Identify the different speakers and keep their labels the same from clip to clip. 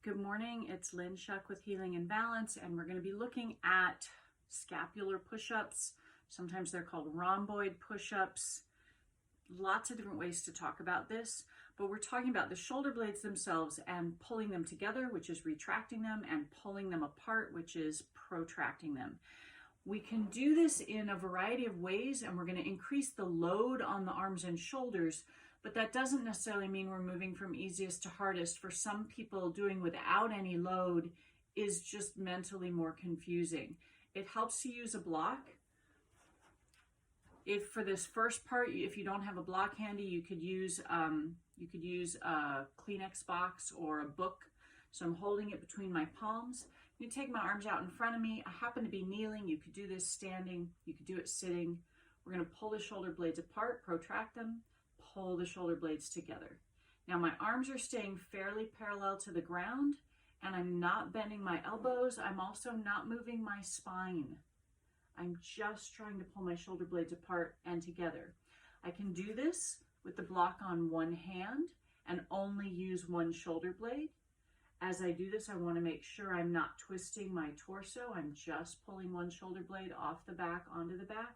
Speaker 1: Good morning, it's Lynn Shuck with Healing and Balance, and we're going to be looking at scapular push-ups. Sometimes they're called rhomboid push-ups. Lots of different ways to talk about this, but we're talking about the shoulder blades themselves and pulling them together, which is retracting them, and pulling them apart, which is protracting them. We can do this in a variety of ways, and we're going to increase the load on the arms and shoulders, but that doesn't necessarily mean we're moving from easiest to hardest. For some people, doing without any load is just mentally more confusing. It helps to use a block. If for this first part, if you don't have a block handy, you could use a Kleenex box or a book. So I'm holding it between my palms. You take my arms out in front of me. I happen to be kneeling. You could do this standing. You could do it sitting. We're going to pull the shoulder blades apart, protract them, pull the shoulder blades together. Now my arms are staying fairly parallel to the ground, and I'm not bending my elbows. I'm also not moving my spine. I'm just trying to pull my shoulder blades apart and together. I can do this with the block on one hand and only use one shoulder blade. As I do this, I want to make sure I'm not twisting my torso. I'm just pulling one shoulder blade off the back onto the back.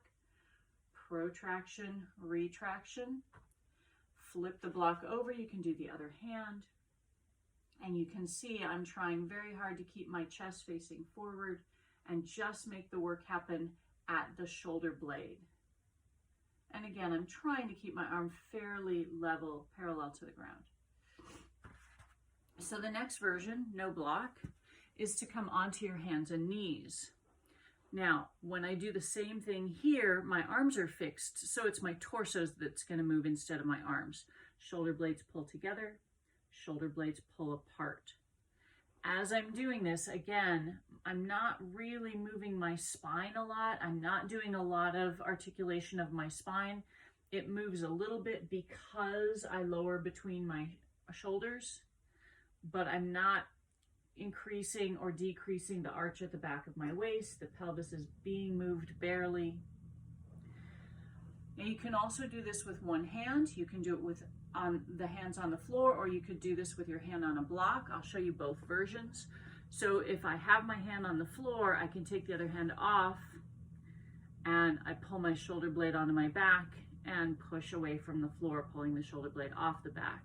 Speaker 1: Protraction, retraction. Flip the block over, you can do the other hand. And you can see I'm trying very hard to keep my chest facing forward and just make the work happen at the shoulder blade. And again, I'm trying to keep my arm fairly level, parallel to the ground. So the next version, no block, is to come onto your hands and knees. Now, when I do the same thing here, my arms are fixed, so it's my torso that's going to move instead of my arms. Shoulder blades pull together, shoulder blades pull apart. As I'm doing this, again, I'm not really moving my spine a lot. I'm not doing a lot of articulation of my spine. It moves a little bit because I lower between my shoulders, but I'm not increasing or decreasing the arch at the back of my waist. The pelvis is being moved barely. And you can also do this with one hand. You can do it with the hands on the floor, or you could do this with your hand on a block. I'll show you both versions. So if I have my hand on the floor, I can take the other hand off and I pull my shoulder blade onto my back and push away from the floor, pulling the shoulder blade off the back.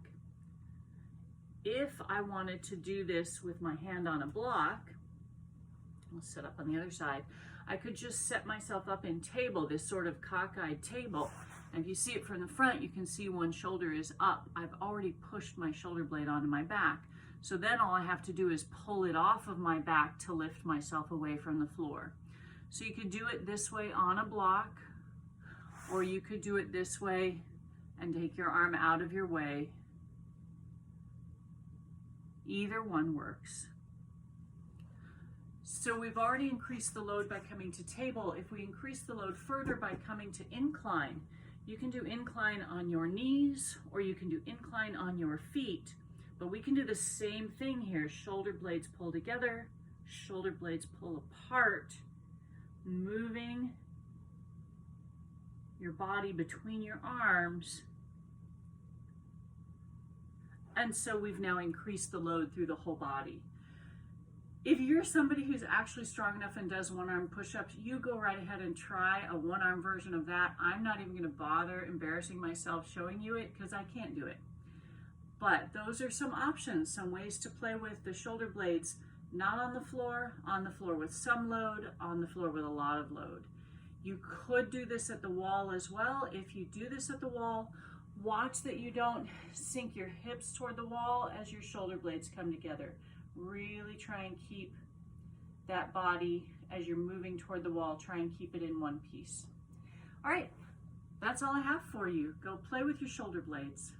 Speaker 1: If I wanted to do this with my hand on a block, I'll set up on the other side, I could just set myself up in table, this sort of cockeyed table. And if you see it from the front, you can see one shoulder is up. I've already pushed my shoulder blade onto my back. So then all I have to do is pull it off of my back to lift myself away from the floor. So you could do it this way on a block, or you could do it this way and take your arm out of your way. Either one works. So we've already increased the load by coming to table. If we increase the load further by coming to incline, you can do incline on your knees or you can do incline on your feet, but we can do the same thing here. Shoulder blades pull together, shoulder blades pull apart, moving your body between your arms. And so we've now increased the load through the whole body. If you're somebody who's actually strong enough and does one-arm push-ups, you go right ahead and try a one-arm version of that. I'm not even going to bother embarrassing myself showing you it because I can't do it. But those are some options, some ways to play with the shoulder blades, not on the floor with some load, on the floor with a lot of load. You could do this at the wall as well. If you do this at the wall, watch that you don't sink your hips toward the wall as your shoulder blades come together. Really try and keep that body, as you're moving toward the wall, try and keep it in one piece. All right, that's all I have for you. Go play with your shoulder blades.